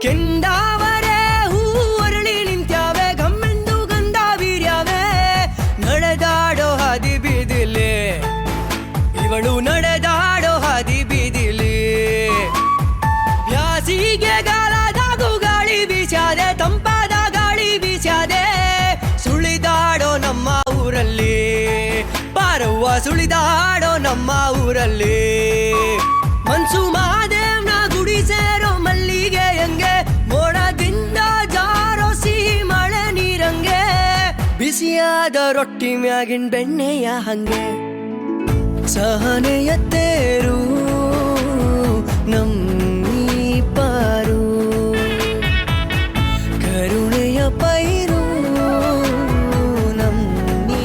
ಕೆಂದಾವರೆ ಹೂವರಳಿ ನಿಂತ್ಯಾವೆ ಗಮ್ಮೆಂದು ಗಂಧ ಬೀರ್ಯಾವೆ ನಡೆದಾಡೋ ಹಾದಿ ಬೀದಿಲಿ ಇವಳು ನಡೆದಾಡೋ ಹಾದಿ ಬೀದಿಲಿ ಬ್ಯಾಸಿಗೆ ಗಾಲದಾಗೂ ಗಾಳಿ ಬೀಸ್ಯಾದೆ ತಂಪಾದ ಗಾಳಿ ಬೀಸ್ಯಾದೆ ಸುಳಿದಾಡೋ ನಮ್ಮ ಊರಲ್ಲಿ ಬಾರವ್ವ ಸುಳಿದಾಡೋ ನಮ್ಮ ಊರಲ್ಲಿ ಮನ್ಸು ಮಾದೇವ್ನ ಗುಡಿ ಸೇರೋ ಮಲ್ಲಿಗೆ ಹಂಗೆ ಮೋಡದಿಂದ ಜಾರೋ ಸಿಹಿ ಮಳೆ ನೀರಂಗೆ ಬಿಸಿಯಾದ ರೊಟ್ಟಿ ಮ್ಯಾಗಿನ ಬೆಣ್ಣೆಯ ಹಂಗೆ ಸಹನೆಯ ತೇರು ನಮ್ಮೀ ಪಾರು ಕರುಣೆಯ ಪೈರು ನಮ್ಮೀ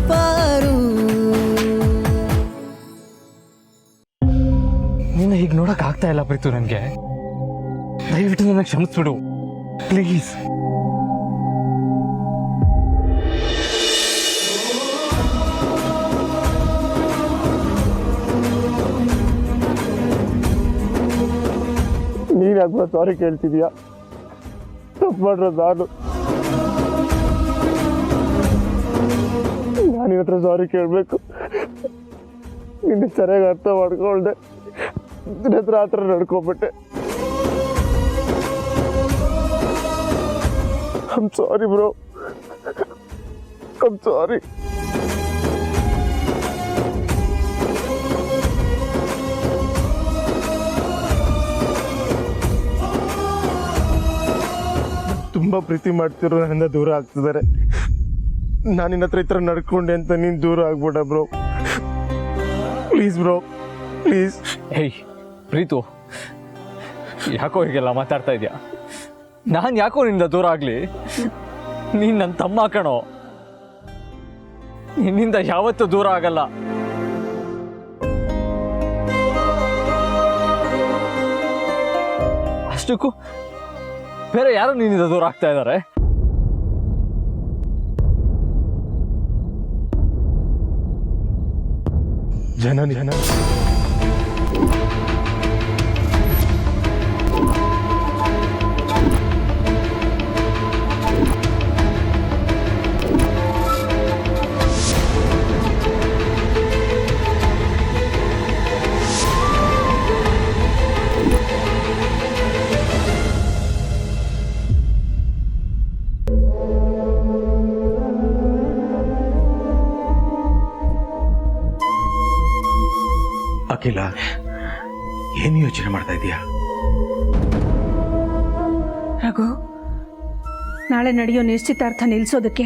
ಪಾರು. ನಿನ್ನ ಹೀಗೆ ನೋಡಕ್ ಆಗ್ತಾ ಇಲ್ಲ ಪ್ರೀತು. ನನಗೆ ದಯವಿಟ್ಟು ನನಗೆ ಕ್ಷಮಿಸ್ಬಿಡು ಪ್ಲೀಸ್. ನೀನು ಯಾಕೆ ಸಾರಿ ಕೇಳ್ತಿದ್ಯಾ? ತಪ್ಪು ಮಾಡಿರೋದು ನಾನು ಹತ್ರ ಸಾರಿ ಕೇಳಬೇಕು. ನಿನ್ನ ಸರಿಯಾಗಿ ಅರ್ಥ ಮಾಡ್ಕೊಳ್ದೆ ನಿನ್ನ ಹತ್ರ ಆ ಥರ ನಡ್ಕೊಬಿಟ್ಟೆ. I am sorry bro, I am sorry. ತುಂಬ ಪ್ರೀತಿ ಮಾಡ್ತಿರೋ ನನ್ನಿಂದ ದೂರ ಆಗ್ತಿದ್ದಾರೆ. ನಾನು ನಿನ್ನ ಹತ್ರ ಈ ಥರ ನಡ್ಕೊಂಡೆ ಅಂತ ನೀನು ದೂರ ಆಗ್ಬೇಡ ಬ್ರೋ, ಪ್ಲೀಸ್ ಬ್ರೋ, ಪ್ಲೀಸ್. ಹೇಯ್ ಪ್ರೀತು, ಯಾಕೋ ಹೀಗೆಲ್ಲ ಮಾತಾಡ್ತಾ ಇದೆಯಾ? ನಾನು ಯಾಕೋ ನಿನ್ನಿಂದ ದೂರ ಆಗಲಿ? ನೀನು ನನ್ನ ತಮ್ಮ ಕಣೋ, ನಿನ್ನಿಂದ ಯಾವತ್ತೂ ದೂರ ಆಗಲ್ಲ. ಅಷ್ಟಕ್ಕೂ ಬೇರೆ ಯಾರು ನಿನ್ನಿಂದ ದೂರ ಆಗ್ತಾ ಇದ್ದಾರೆ? ಜನ ಅಖಿಲ, ಏನು ಯೋಚನೆ ಮಾಡ್ತಾ ಇದೀಯಾ? ರಘು, ನಾಳೆ ನಡೆಯೋ ನಿಶ್ಚಿತಾರ್ಥ ನಿಲ್ಸೋದಕ್ಕೆ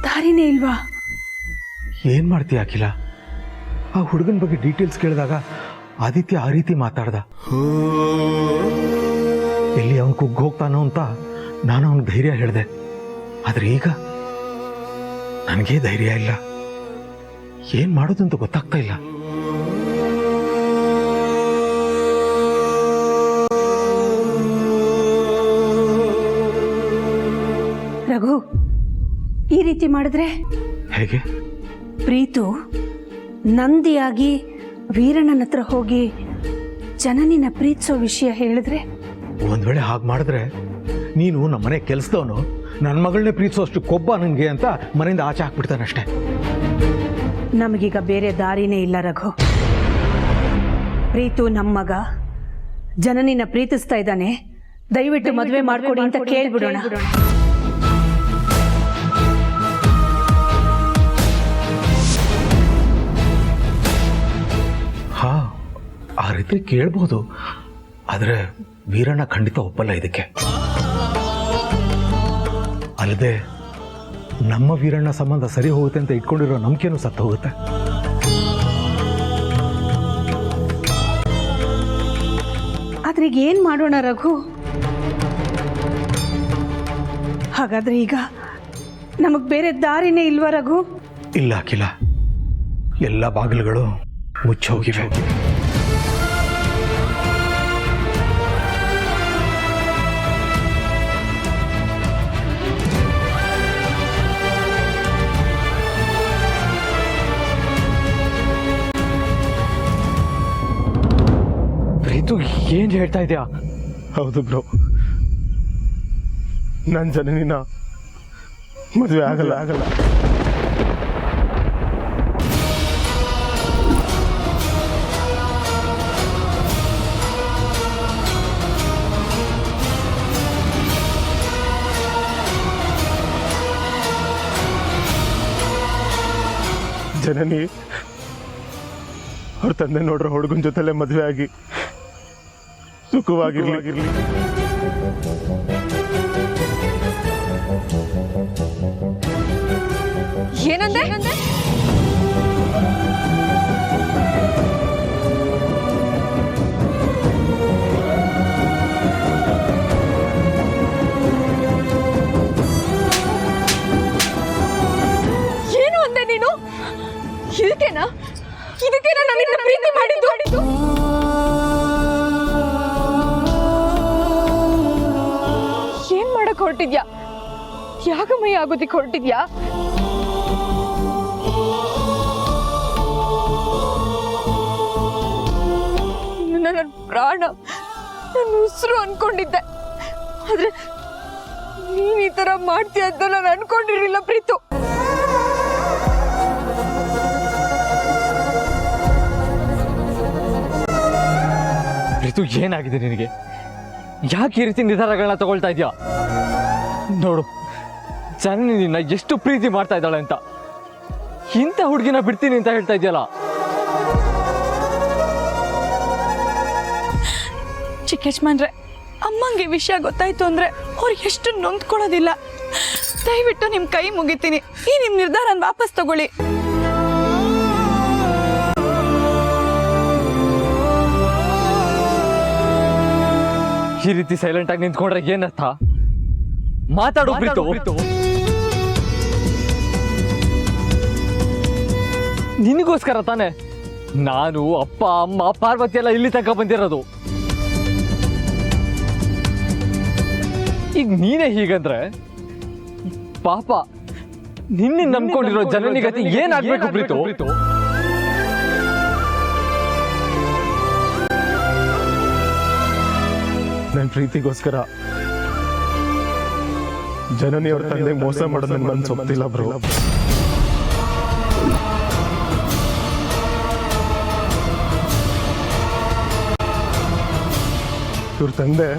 ದಾರಿನೇ ಇಲ್ವಾ? ಏನ್ ಮಾಡ್ತೀಯ ಅಖಿಲ? ಆ ಹುಡುಗನ ಬಗ್ಗೆ ಡೀಟೇಲ್ಸ್ ಕೇಳಿದಾಗ ಆದಿತ್ಯ ಆ ರೀತಿ ಮಾತಾಡ್ದ. ಎಲ್ಲಿ ಅವನು ಕುಗ್ಗೋಗ್ತಾನೋ ಅಂತ ನಾನು ಅವನಿಗೆ ಧೈರ್ಯ ಹೇಳಿದೆ. ಆದ್ರೆ ಈಗ ನನಗೇ ಧೈರ್ಯ ಇಲ್ಲ. ಏನ್ ಮಾಡೋದು ಅಂತ ಗೊತ್ತಾಗ್ತಾ ಇಲ್ಲ. ರಘು, ಈ ರೀತಿ ಮಾಡಿದ್ರೆ ಹೇಗೆ? ಪ್ರೀತು ನಂದಿಯಾಗಿ ವೀರಣ್ಣನ ಹತ್ರ ಹೋಗಿ ಜನನಿನ ಪ್ರೀತಿಸೋ ವಿಷಯ ಹೇಳಿದ್ರೆ? ಒಂದ್ ವೇಳೆ ಹಾಗೆ ಮಾಡಿದ್ರೆ ನೀನು ನಮ್ಮನೆ ಕೆಲ್ಸದವನು, ನನ್ನ ಮಗಳನ್ನೇ ಪ್ರೀತಿಸೋಷ್ಟು ಕೊಬ್ಬ ನನಗೆ ಅಂತ ಮನೆಯಿಂದ ಆಚೆ ಹಾಕ್ಬಿಡ್ತಾನಷ್ಟೇ. ನಮಗೀಗ ಬೇರೆ ದಾರಿನೇ ಇಲ್ಲ ರಘು. ಪ್ರೀತು ನಮ್ಮ ಮಗ, ಜನನಿನ ಪ್ರೀತಿಸ್ತಾ ಇದ್ದಾನೆ. ದಯವಿಟ್ಟು ಮದುವೆ ಮಾಡ್ಕೊಡಿ ಅಂತ ಕೇಳ್ಬಿಡೋಣ. ಹಾ, ಆ ರೀತಿ ಕೇಳ್ಬೋದು. ಆದ್ರೆ ವೀರಣ್ಣ ಖಂಡಿತ ಒಪ್ಪಲ್ಲ ಇದಕ್ಕೆ. ಅಲ್ಲದೆ ನಮ್ಮ ವೀರಣ್ಣ ಸಂಬಂಧ ಸರಿ ಹೋಗುತ್ತೆ ಅಂತ ಇಟ್ಕೊಂಡಿರೋ ನಂಬಿಕೆನೂ ಸತ್ತು ಹೋಗುತ್ತೆ. ಆದ್ರೆ ಈಗ ಏನ್ ಮಾಡೋಣ ರಘು? ಹಾಗಾದ್ರೆ ಈಗ ನಮಗ್ ಬೇರೆ ದಾರಿನೇ ಇಲ್ವಾ ರಘು? ಇಲ್ಲ ಅಖಿಲ, ಎಲ್ಲ ಬಾಗಿಲುಗಳು ಮುಚ್ಚೋಗಿವೆ. ಪ್ರೀತು, ಏನ್ ಹೇಳ್ತಾ ಇದೆಯಾ? ಹೌದು ಬ್ರೋ, ನನ್ನ ಜನನಿನ ಮದುವೆ ಆಗಲ್ಲ. ಜನನಿ ಅವ್ರ ತಂದೆ ನೋಡ್ರ ಹುಡುಗನ ಜೊತೆಲೆ ಮದುವೆ ಆಗಿ ಸುಖವಾಗಿರ್ಲಿ. ಏನಂದೆ? ಏನು ಅಂದೆ ನೀನು? ಇದಕ್ಕೇನಾ ನನ್ನಿಂದ ಪ್ರೀತಿ ಮಾಡಿದ್ದು? ಏನ್ ಮಾಡಕ್ ಹೊರಟಿದ್ಯಾ? ಯಾಗಮಯ ಆಗೋದಿಕ್ ಹೊರಟಿದ್ಯಾ? ನನ್ನ ಪ್ರಾಣ, ನನ್ನ ಉಸಿರು ಅನ್ಕೊಂಡಿದ್ದೆ. ಆದ್ರೆ ನೀನ್ ಈ ತರ ಮಾಡ್ತೀಯ ಅಂತ ನಾನು ಅನ್ಕೊಂಡಿರ್ಲಿಲ್ಲ ಪ್ರೀತು. ಪ್ರೀತು, ಏನಾಗಿದೆ ನಿನಗೆ? ಯಾಕೆ ಈ ರೀತಿ ನಿರ್ಧಾರಗಳನ್ನ ತಗೊಳ್ತಾ ಇದೆಯಾ? ನೋಡು, ಜನನಿ ನಿನ್ನ ಎಷ್ಟು ಪ್ರೀತಿ ಮಾಡ್ತಾ ಇದ್ದಾಳೆ ಅಂತ. ಇಂಥ ಹುಡುಗಿನ ಬಿಡ್ತೀನಿ ಅಂತ ಹೇಳ್ತಾ ಇದೆಯಲ್ಲ. ಚಿಕ್ಕ ಯಜಮಾನ್ರೆ, ಅಮ್ಮಂಗೆ ವಿಷಯ ಗೊತ್ತಾಯ್ತು ಅಂದ್ರೆ ಅವ್ರು ಎಷ್ಟು ನೊಂದ್ಕೊಳ್ಳೋದಿಲ್ಲ. ದಯವಿಟ್ಟು ನಿಮ್ ಕೈ ಮುಗಿತೀನಿ, ಈ ನಿಮ್ ನಿರ್ಧಾರನ ವಾಪಸ್ ತಗೊಳ್ಳಿ. ಈ ರೀತಿ ಸೈಲೆಂಟ್ ಆಗಿ ನಿಂತ್ಕೊಂಡ್ರೆ ಏನರ್ಥ? ಮಾತಾಡು ಪ್ರೀತು. ನಿನಗೋಸ್ಕರ ತಾನೆ ನಾನು, ಅಪ್ಪ, ಅಮ್ಮ, ಪಾರ್ವತಿ ಎಲ್ಲ ಇಲ್ಲಿ ತನಕ ಬಂದಿರೋದು. ಈಗ ನೀನೇ ಹೀಗಂದ್ರೆ ಪಾಪ ನಿನ್ನೆ ನಂಬ್ಕೊಂಡಿರೋ ಜನನಿಗತಿ ಏನಾಗ್ಬೇಕು ಪ್ರೀತು? ನನ್ನ ಪ್ರೀತಿಗೋಸ್ಕರ ಜನನಿ ಅವ್ರ ತಂದೆ ಮೋಸ ಮಾಡೋದು ನನ್ನ ಮನಸ್ಸು ಒಪ್ತಿಲ್ಲ ಬ್ರೋ. ಇವ್ರ ತಂದೆ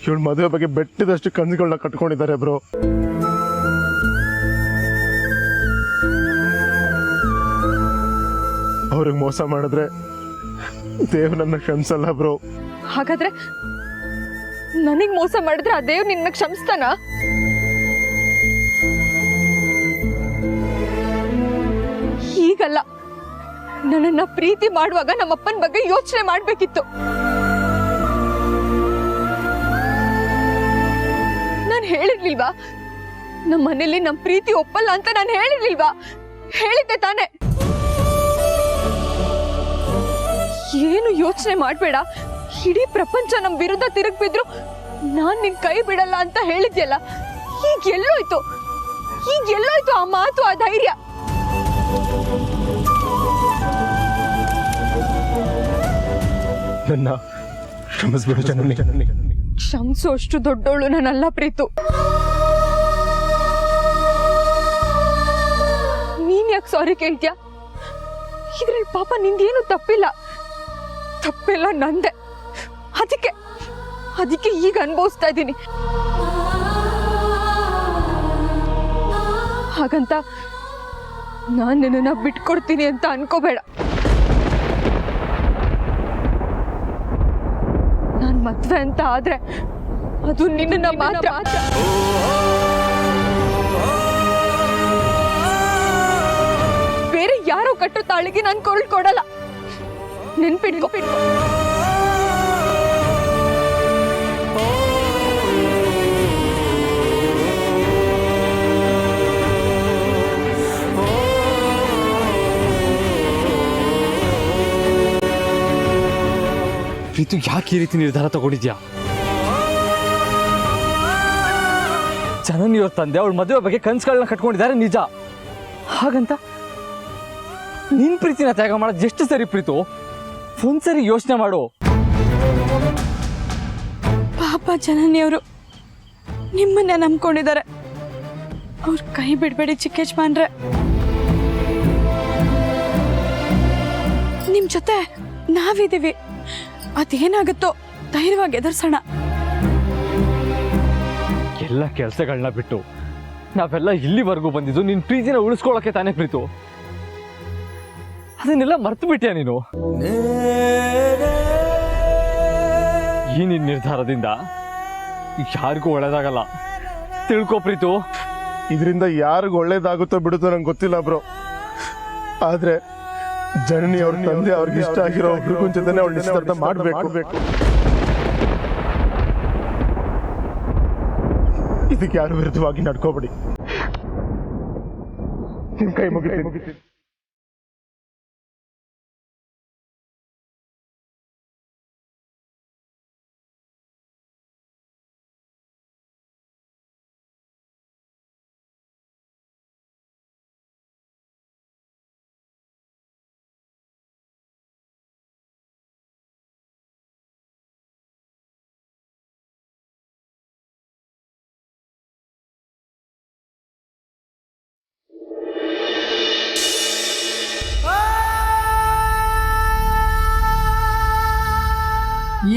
ಇವಳ ಮದುವೆ ಬಗ್ಗೆ ಬೆಟ್ಟದಷ್ಟು ಕನಸುಗಳನ್ನ ಕಟ್ಕೊಂಡಿದ್ದಾರೆ ಬ್ರೋ. ಅವ್ರಿಗೆ ಮೋಸ ಮಾಡಿದ್ರೆ ದೇವ್ ನನ್ನ ಕ್ಷಮಿಸಲ್ಲ ಬ್ರೋ. ಹಾಗಾದ್ರೆ ನನಗ್ ಮೋಸ ಮಾಡಿದ್ರೆ ಆ ದೇವ್ ನಿನ್ನ ಕ್ಷಮಿಸ್ತಾನ? ಹೀಗಲ್ಲ, ನನ್ನನ್ನ ಪ್ರೀತಿ ಮಾಡುವಾಗ ನಮ್ಮಪ್ಪನ ಬಗ್ಗೆ ಯೋಚನೆ ಮಾಡ್ಬೇಕಿತ್ತು. ನಾನು ಹೇಳಿರ್ಲಿಲ್ವಾ ನಮ್ಮ ಮನೇಲಿ ನಮ್ ಪ್ರೀತಿ ಒಪ್ಪಲ್ಲ ಅಂತ? ನಾನು ಹೇಳಿರ್ಲಿಲ್ವಾ? ಹೇಳಿದ್ದೆ ತಾನೆ. ಏನು ಯೋಚನೆ ಮಾಡ್ಬೇಡ, ಇಡೀ ಪ್ರಪಂಚ ನಮ್ ವಿರುದ್ಧ ತಿರುಗ್ ಬಿದ್ರು ನಾನ್ ನಿನ್ ಕೈ ಬಿಡಲ್ಲ ಅಂತ ಹೇಳಿದ್ಯಲ್ಲ. ಈಗ ಎಲ್ಲೋಯ್ತು ಆ ಮಾತು, ಆ ಧೈರ್ಯ? ನನ್ನ ಕ್ಷಮಿಸ್ಬಿಡು ಜನನಿ. ಕ್ಷಮಿಸೋ ಅಷ್ಟು ದೊಡ್ಡವಳು ನಾನಲ್ಲ ಪ್ರೀತು. ನೀನ್ ಯಾಕೆ ಸಾರಿ ಕೇಳ್ತ್ಯಾ? ಇದ್ರಲ್ಲಿ ಪಾಪ ನಿಂದೇನು ತಪ್ಪಿಲ್ಲ ನಂದೆ. ಅದಕ್ಕೆ ಈಗ ಅನುಭವಿಸ್ತಾ ಇದ್ದೀನಿ. ಹಾಗಂತ ನಾನ್ ನಿನ್ನ ಬಿಟ್ಕೊಡ್ತೀನಿ ಅಂತ ಅನ್ಕೋಬೇಡ. ನಾನ್ ಮದ್ವೆ ಅಂತ ಆದ್ರೆ ಅದು ನಿನ್ನ ಮಾತ್ರ. ಬೇರೆ ಯಾರೋ ಕಟ್ಟೋ ತಾಳಿಗೆ ನಾನು ಕೊರಳು ಕೊಡಲ್ಲ. ನೆನ್ಪಿಡ್ಕೊ. ಪ್ರೀತು, ಯಾಕೆ ಈ ರೀತಿ ನಿರ್ಧಾರ ತಗೊಂಡಿದ್ಯಾ? ಜನನಿಯವ್ರ ತಂದೆ ಅವಳ ಮದುವೆ ಬಗ್ಗೆ ಕನ್ಸುಗಳನ್ನ ಕಟ್ಕೊಂಡಿದ್ದಾರೆ ನಿಜ. ಹಾಗಂತ ನಿನ್ ಪ್ರೀತಿನ ತ್ಯಾಗ ಮಾಡೋದು ಎಷ್ಟು ಸರಿ ಪ್ರೀತು? ಒಂದ್ಸರಿ ಯೋಚನೆ ಮಾಡು. ಪಾಪ ಜನನಿಯವರು ನಿಮ್ಮನ್ನ ನಂಬ್ಕೊಂಡಿದ್ದಾರೆ. ಅವ್ರ ಕೈ ಬಿಡಬೇಡಿ ಚಿಕ್ಕ ಯಜಮಾನ್ರೆ. ನಿಮ್ ಜೊತೆ ನಾವಿದ್ದೀವಿ. ಅದೇನಾಗುತ್ತೋ ಧೈರ್ಯವಾಗಿ ಎದುರ್ಸೋಣ. ಎಲ್ಲ ಕೆಲಸಗಳನ್ನ ಬಿಟ್ಟು ನಾವೆಲ್ಲ ಇಲ್ಲಿವರೆಗೂ ಬಂದಿದ್ದು ನಿನ್ನ ಪ್ರೀತಿನ ಉಳಿಸ್ಕೊಳ್ಳೋಕೆ ತಾನೇ ಪ್ರೀತು. ಅದನ್ನೆಲ್ಲ ಮರ್ತು ಬಿಟ್ಯಾ ನೀನು? ಈ ನಿನ್ನ ನಿರ್ಧಾರದಿಂದ ಯಾರಿಗೂ ಒಳ್ಳೇದಾಗಲ್ಲ, ತಿಳ್ಕೊ ಪ್ರೀತು. ಇದರಿಂದ ಯಾರಿಗೂ ಒಳ್ಳೇದಾಗುತ್ತೋ ಬಿಡುತ್ತೋ ನಂಗೆ ಗೊತ್ತಿಲ್ಲ ಬ್ರೋ. ಆದ್ರೆ ಜನನಿ ಅವ್ರ ತಂದೆ ಅವ್ರಿಗೆ ಇಷ್ಟ ಆಗಿರೋ ಒಬ್ರಿಗೂ ಜೊತೆನೆ ಅವಳು ನಿಶ್ಚಿತಾರ್ಥ ಮಾಡಬೇಕು. ಇದಕ್ಕೆ ಯಾರು ವಿರುದ್ಧವಾಗಿ ನಡ್ಕೋಬೇಡಿ. ನಿಮ್ ಕೈ ಮುಗಿತೀನಿ.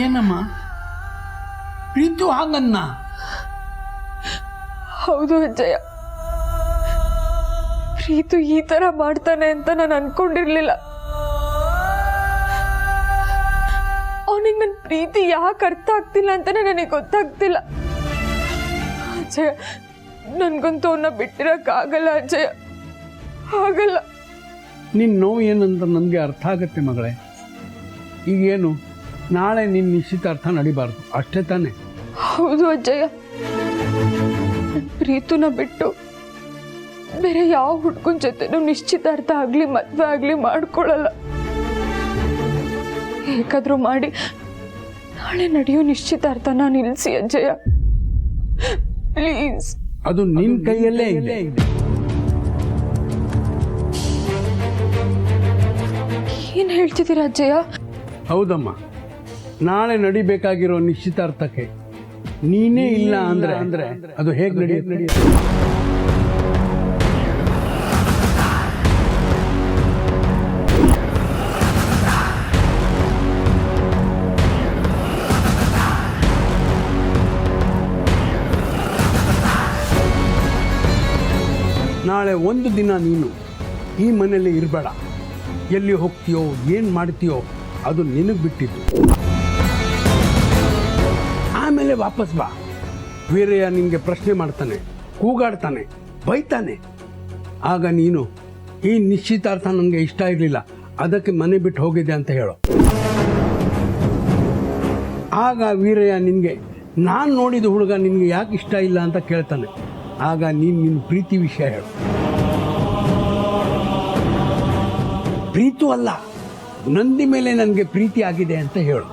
ಏನಮ್ಮ ಪ್ರೀತು ಹಾಗನ್ನ? ಹೌದು ಅಜ್ಜಯ್ಯ, ಪ್ರೀತು ಈ ತರ ಮಾಡ್ತಾನೆ ಅಂತ ನಾನು ಅನ್ಕೊಂಡಿರ್ಲಿಲ್ಲ. ಅವನಿಗೆ ನನ್ನ ಪ್ರೀತಿ ಯಾಕೆ ಅರ್ಥ ಆಗ್ತಿಲ್ಲ ಅಂತಾನೆ ನನಗೆ ಗೊತ್ತಾಗ್ತಿಲ್ಲ ಅಜ್ಜಯ್ಯ. ನನ್ಗಂತೂ ಅವನ್ನ ಬಿಟ್ಟಿರಕ್ಕಾಗಲ್ಲ ಅಜ್ಜಯ್ಯ, ಆಗಲ್ಲ. ನಿನ್ನ ನೋವು ಏನಂತ ನನಗೆ ಅರ್ಥ ಆಗತ್ತೆ ಮಗಳೇ. ಈಗೇನು ನಾಳೆ ನಿನ್ನ ನಿಶ್ಚಿತಾರ್ಥ ನಡಿಬಾರ್ದು ಅಷ್ಟೇ ತಾನೆ? ಹೌದು ಅಜ್ಜಯ್ಯ, ನನ್ನ ಪ್ರೀತುನ ಬಿಟ್ಟು ಬೇರೆ ಯಾವ ಹುಡ್ಗನ ಜೊತೆನೂ ನಿಶ್ಚಿತಾರ್ಥ ಆಗ್ಲಿ ಮದ್ವೆ ಆಗ್ಲಿ ಮಾಡ್ಕೊಳ್ಳಲ್ಲ. ಹೇಗಾದ್ರೂ ಮಾಡಿ ನಾಳೆ ನಡೆಯೋ ನಿಶ್ಚಿತಾರ್ಥನ ನಿಲ್ಸಿ ಅಜ್ಜಯ್ಯ, ಪ್ಲೀಸ್. ಅದು ನಿನ್ನ ಕೈಯಲ್ಲೇ ಇದೆ. ಏನ್ ಹೇಳ್ತಿದ್ದೀರಾ ಅಜ್ಜಯ್ಯ? ಹೌದಮ್ಮ, ನಾಳೆ ನಡಿಬೇಕಾಗಿರೋ ನಿಶ್ಚಿತಾರ್ಥಕ್ಕೆ ನೀನೇ ಇಲ್ಲ ಅಂದ್ರೆ ಅದು ಹೇಗೆ ನಡೆಯುತ್ತೆ? ನಾಳೆ ಒಂದು ದಿನ ನೀನು ಈ ಮನೆಯಲ್ಲಿ ಇರಬೇಡ. ಎಲ್ಲಿ ಹೋಗ್ತೀಯೋ ಏನು ಮಾಡ್ತೀಯೋ ಅದು ನಿನಗೆ ಬಿಟ್ಟಿದ್ದು. ಆಮೇಲೆ ವಾಪಸ್ ಬಾ. ವೀರಯ್ಯ ನಿನಗೆ ಪ್ರಶ್ನೆ ಮಾಡ್ತಾನೆ, ಕೂಗಾಡ್ತಾನೆ, ಬೈತಾನೆ. ಆಗ ನೀನು ಈ ನಿಶ್ಚಿತಾರ್ಥ ನನಗೆ ಇಷ್ಟ ಇರಲಿಲ್ಲ, ಅದಕ್ಕೆ ಮನೆ ಬಿಟ್ಟು ಹೋಗಿದೆ ಅಂತ ಹೇಳು. ಆಗ ವೀರಯ್ಯ ನಿನಗೆ ನಾನು ನೋಡಿದ ಹುಡುಗ ನಿನಗೆ ಯಾಕೆ ಇಷ್ಟ ಇಲ್ಲ ಅಂತ ಕೇಳ್ತಾನೆ. ಆಗ ನೀನು ನಿನ್ನ ಪ್ರೀತಿ ವಿಷಯ ಹೇಳು. ಪ್ರೀತು ಅಲ್ಲ, ನಂದಿ ಮೇಲೆ ನನಗೆ ಪ್ರೀತಿ ಆಗಿದೆ ಅಂತ ಹೇಳು.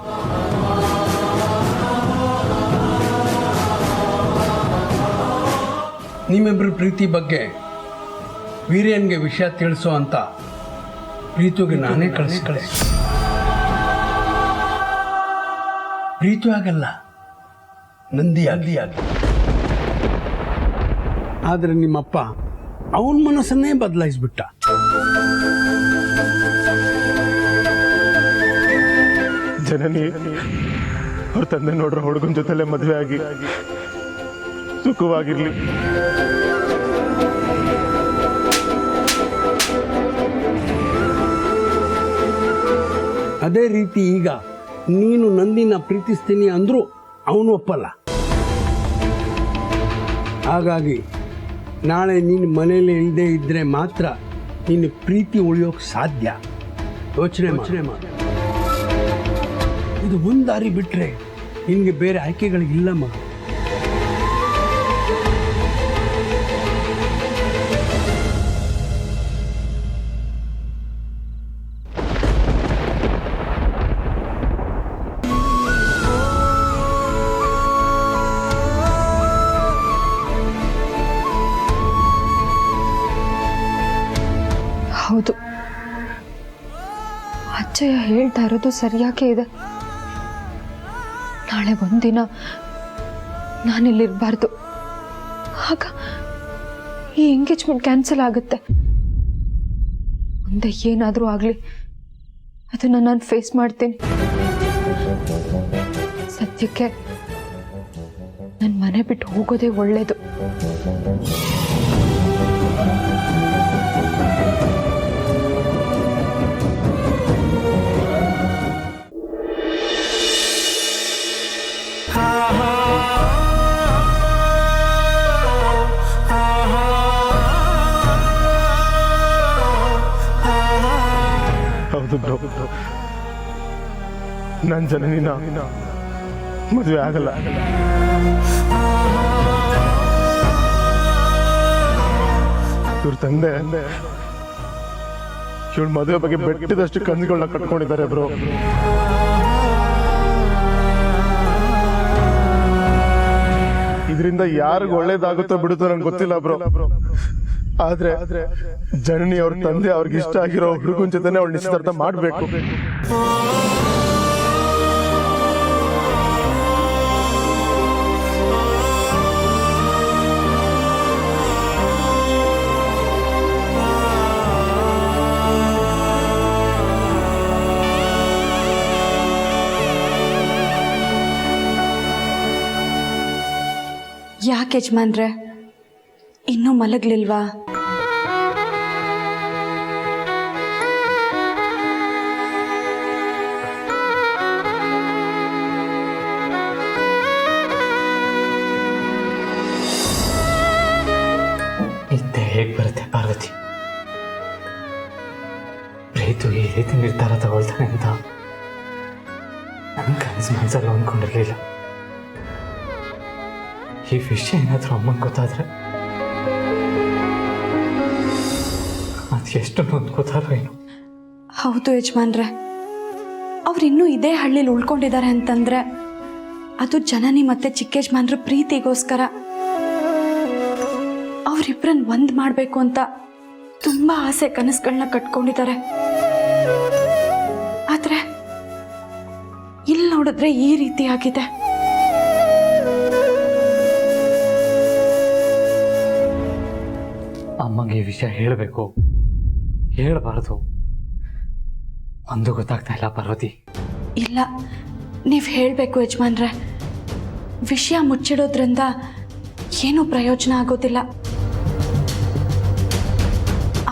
ನಿಮ್ಮಿಬ್ಬರ ಪ್ರೀತಿ ಬಗ್ಗೆ ವೀರ್ಯನ್ಗೆ ವಿಷಯ ತಿಳಿಸೋ ಅಂತ ಪ್ರೀತುಗೆ ನಾನೇ ಕಳಿಸಿ ಪ್ರೀತು ಆಗಲ್ಲ, ನಂದಿ ಆಗಲಿ. ಆದರೆ ನಿಮ್ಮಪ್ಪ ಅವನ ಮನಸ್ಸನ್ನೇ ಬದಲಾಯಿಸ್ಬಿಟ್ಟ. ಜನನಿ ಅವ್ರ ತಂದೆ ನೋಡ್ರ ಹುಡುಗನ ಜೊತೆಲೆ ಮದುವೆ ಆಗಿ ಸುಖವಾಗಿರ್ಲಿ. ಅದೇ ರೀತಿ ಈಗ ನೀನು ನಂದಿನ ಪ್ರೀತಿಸ್ತೀನಿ ಅಂದ್ರೂ ಅವನು ಒಪ್ಪಲ್ಲ. ಹಾಗಾಗಿ ನಾಳೆ ನೀನು ಮನೆಯಲ್ಲಿ ಇಲ್ಲದೆ ಇದ್ರೆ ಮಾತ್ರ ನಿನ್ನ ಪ್ರೀತಿ ಉಳಿಯೋಕೆ ಸಾಧ್ಯ. ಯೋಚನೆ ಮಾಡು. ಇದು ಒಂದು ದಾರಿ ಬಿಟ್ಟರೆ ನಿನಗೆ ಬೇರೆ ಆಯ್ಕೆಗಳಿಲ್ಲ ಮಗ. ಹೌದು, ಅಜ್ಜಯ್ಯ ಹೇಳ್ತಾ ಇರೋದು ಸರಿಯಾಗೇ ಇದೆ. ನಾಳೆ ಒಂದಿನ ನಾನಿಲ್ಲಿರಬಾರ್ದು. ಆಗ ಈ ಎಂಗೇಜ್ಮೆಂಟ್ ಕ್ಯಾನ್ಸಲ್ ಆಗುತ್ತೆ. ಮುಂದೆ ಏನಾದರೂ ಆಗಲಿ ಅದನ್ನು ನಾನು ಫೇಸ್ ಮಾಡ್ತೀನಿ. ಸದ್ಯಕ್ಕೆ ನನ್ನ ಮನೆ ಬಿಟ್ಟು ಹೋಗೋದೇ ಒಳ್ಳೇದು. ಹೌದು ಬ್ರೋ, ನನ್ನ ಜನನಿನ ಮದುವೆ ಆಗಲ್ಲ. ಇವ್ರ ತಂದೆ ಇವಳ ಮದುವೆ ಬಗ್ಗೆ ಬೆಟ್ಟದಷ್ಟು ಕನಸುಗಳನ್ನ ಕಟ್ಕೊಂಡಿದ್ದಾರೆ ಬ್ರೋ. ಇದರಿಂದ ಯಾರಿಗೂ ಒಳ್ಳೇದಾಗುತ್ತೋ ಬಿಡುತ್ತೋ ನಂಗೆ ಗೊತ್ತಿಲ್ಲ ಬ್ರೋ. ಆದ್ರೆ ಜನನಿ ಅವ್ರ ತಂದೆ ಅವ್ರಿಗೆ ಇಷ್ಟ ಆಗಿರೋ ಹುಡುಗನ ಜೊತೆನೆ ಅವಳು ನಿಶ್ಚಿತಾರ್ಥ ಮಾಡ್ಬೇಕು. ಯಾಕೆ ಯಜಮಾನ್ರೆ ಇನ್ನೂ ಮಲಗ್ಲಿಲ್ವಾ? ನಿದ್ದೆ ಹೇಗೆ ಬರುತ್ತೆ ಪಾರ್ವತಿ? ಪ್ರೀತು ಈ ರೀತಿ ನಿರ್ಧಾರ ತಗೊಳ್ತಾನೆ ಅಂತ ನನ್ನ ಕನಸು ಮನಸ್ಸಲ್ಲಿ ಅಂದ್ಕೊಂಡಿರ್ಲಿಲ್ಲ. ಈ ವಿಷಯ ಏನಾದರೂ ಅಮ್ಮಂಗೆ ಗೊತ್ತಾದ್ರೆ ಅದು ಎಷ್ಟು ನೊಂದ್ಕೋತಾರೋ ಏನು. ಹೌದು ಯಜಮಾನ್ರೆ, ಅವ್ರಿನ್ನೂ ಇದೇ ಹಳ್ಳಿಲಿ ಉಳ್ಕೊಂಡಿದ್ದಾರೆ ಅಂತಂದ್ರೆ ಅದು ಜನನಿ ಮತ್ತೆ ಚಿಕ್ಕ ಯಜಮಾನ್ರ ಪ್ರೀತಿಗೋಸ್ಕರ. ಅವರಿಬ್ಬರನ್ನ ಒಂದ್ ಮಾಡಬೇಕು ಅಂತ ತುಂಬಾ ಆಸೆ ಕನಸುಗಳನ್ನ ಕಟ್ಕೊಂಡಿದ್ದಾರೆ. ಆದ್ರೆ ಇಲ್ಲಿ ನೋಡಿದ್ರೆ ಈ ರೀತಿ ಆಗಿದೆ. ಅಮ್ಮಂಗೆ ಈ ವಿಷಯ ಹೇಳಬೇಕು, ಹೇಳಬಾರ್ದು, ಒಂದು ಗೊತ್ತಾಗ್ತಾ ಇಲ್ಲ ಪಾರ್ವತಿ. ಇಲ್ಲ, ನೀವು ಹೇಳಬೇಕು ಯಜಮಾನ್ರೆ. ವಿಷಯ ಮುಚ್ಚಿಡೋದ್ರಿಂದ ಏನೂ ಪ್ರಯೋಜನ ಆಗೋದಿಲ್ಲ.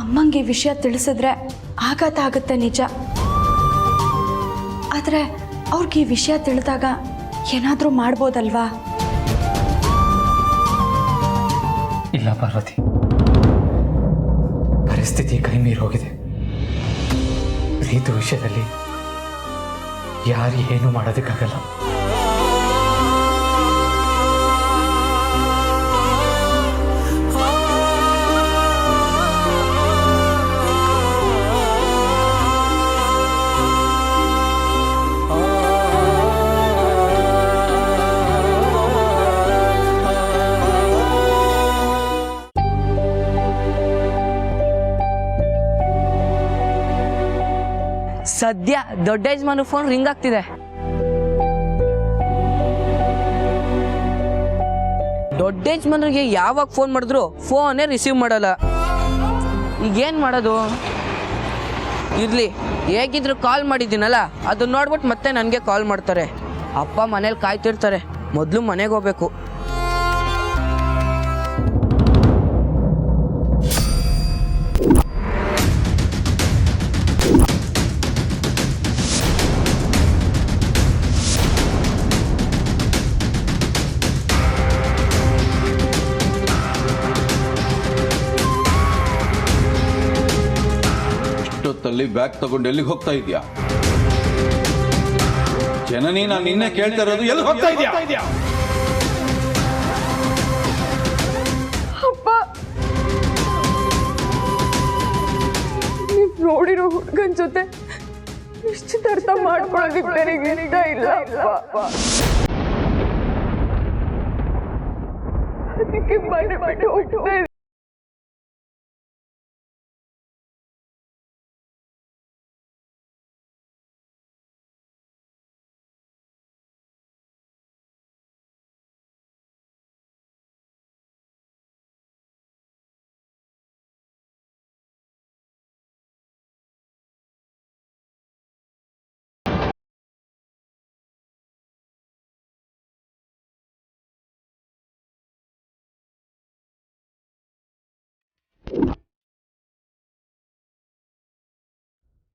ಅಮ್ಮಂಗೆ ಈ ವಿಷಯ ತಿಳಿಸಿದ್ರೆ ಆಘಾತ ಆಗುತ್ತೆ ನಿಜ. ಆದರೆ ಅವ್ರಿಗೆ ಈ ವಿಷಯ ತಿಳಿದಾಗ ಏನಾದರೂ ಮಾಡ್ಬೋದಲ್ವಾ? ಇಲ್ಲ ಪಾರ್ವತಿ, ಪರಿಸ್ಥಿತಿ ಕೈ ಮೀರಿ ಹೋಗಿದೆ. ಪ್ರೀತಿ ವಿಷಯದಲ್ಲಿ ಯಾರು ಏನು ಮಾಡೋದಕ್ಕಾಗಲ್ಲ. ಸದ್ಯ ದೊಡ್ಡ ಯಜಮಾನ ಫೋನ್ ರಿಂಗ್ ಆಗ್ತಿದೆ. ದೊಡ್ಡ ಯಜಮಾನರಿಗೆ ಯಾವಾಗ ಫೋನ್ ಮಾಡಿದ್ರು ಫೋನೇ ರಿಸೀವ್ ಮಾಡಲ್ಲ. ಈಗೇನು ಮಾಡೋದು? ಇರಲಿ, ಹೇಗಿದ್ರು ಕಾಲ್ ಮಾಡಿದ್ದೀನಲ್ಲ, ಅದನ್ನ ನೋಡ್ಬಿಟ್ಟು ಮತ್ತೆ ನನಗೆ ಕಾಲ್ ಮಾಡ್ತಾರೆ. ಅಪ್ಪ ಮನೇಲಿ ಕಾಯ್ತಿರ್ತಾರೆ. ಮೊದಲು ಮನೆಗೆ ಹೋಗ್ಬೇಕು. ಇಷ್ಟೊತ್ತಲ್ಲಿ ಬ್ಯಾಗ್ ತಗೊಂಡು ಎಲ್ಲಿಗೆ ಹೋಗ್ತಾ ಇದೆಯಾ? ಜನನಿ, ನಾನು ನಿನ್ನೆ ಕೇಳ್ತಾ ಇರೋದು, ಎಲ್ಲಿ ಹೋಗ್ತಾ ಇದೆಯಾ? ಅಪ್ಪ, ನೀವು ನೋಡಿರೋ ಹುಡುಗನ ಜೊತೆ ನಿಶ್ಚಿತಾರ್ಥ ಮಾಡ್ಕೊಳ್ಳೋದಕ್ಕೆ ನನಗೆ ಇಲ್ಲ ಅಪ್ಪ. ಅದಕ್ಕೆ ಮನೆ ಬಿಟ್ಟು ಹೋಗ್ತಾ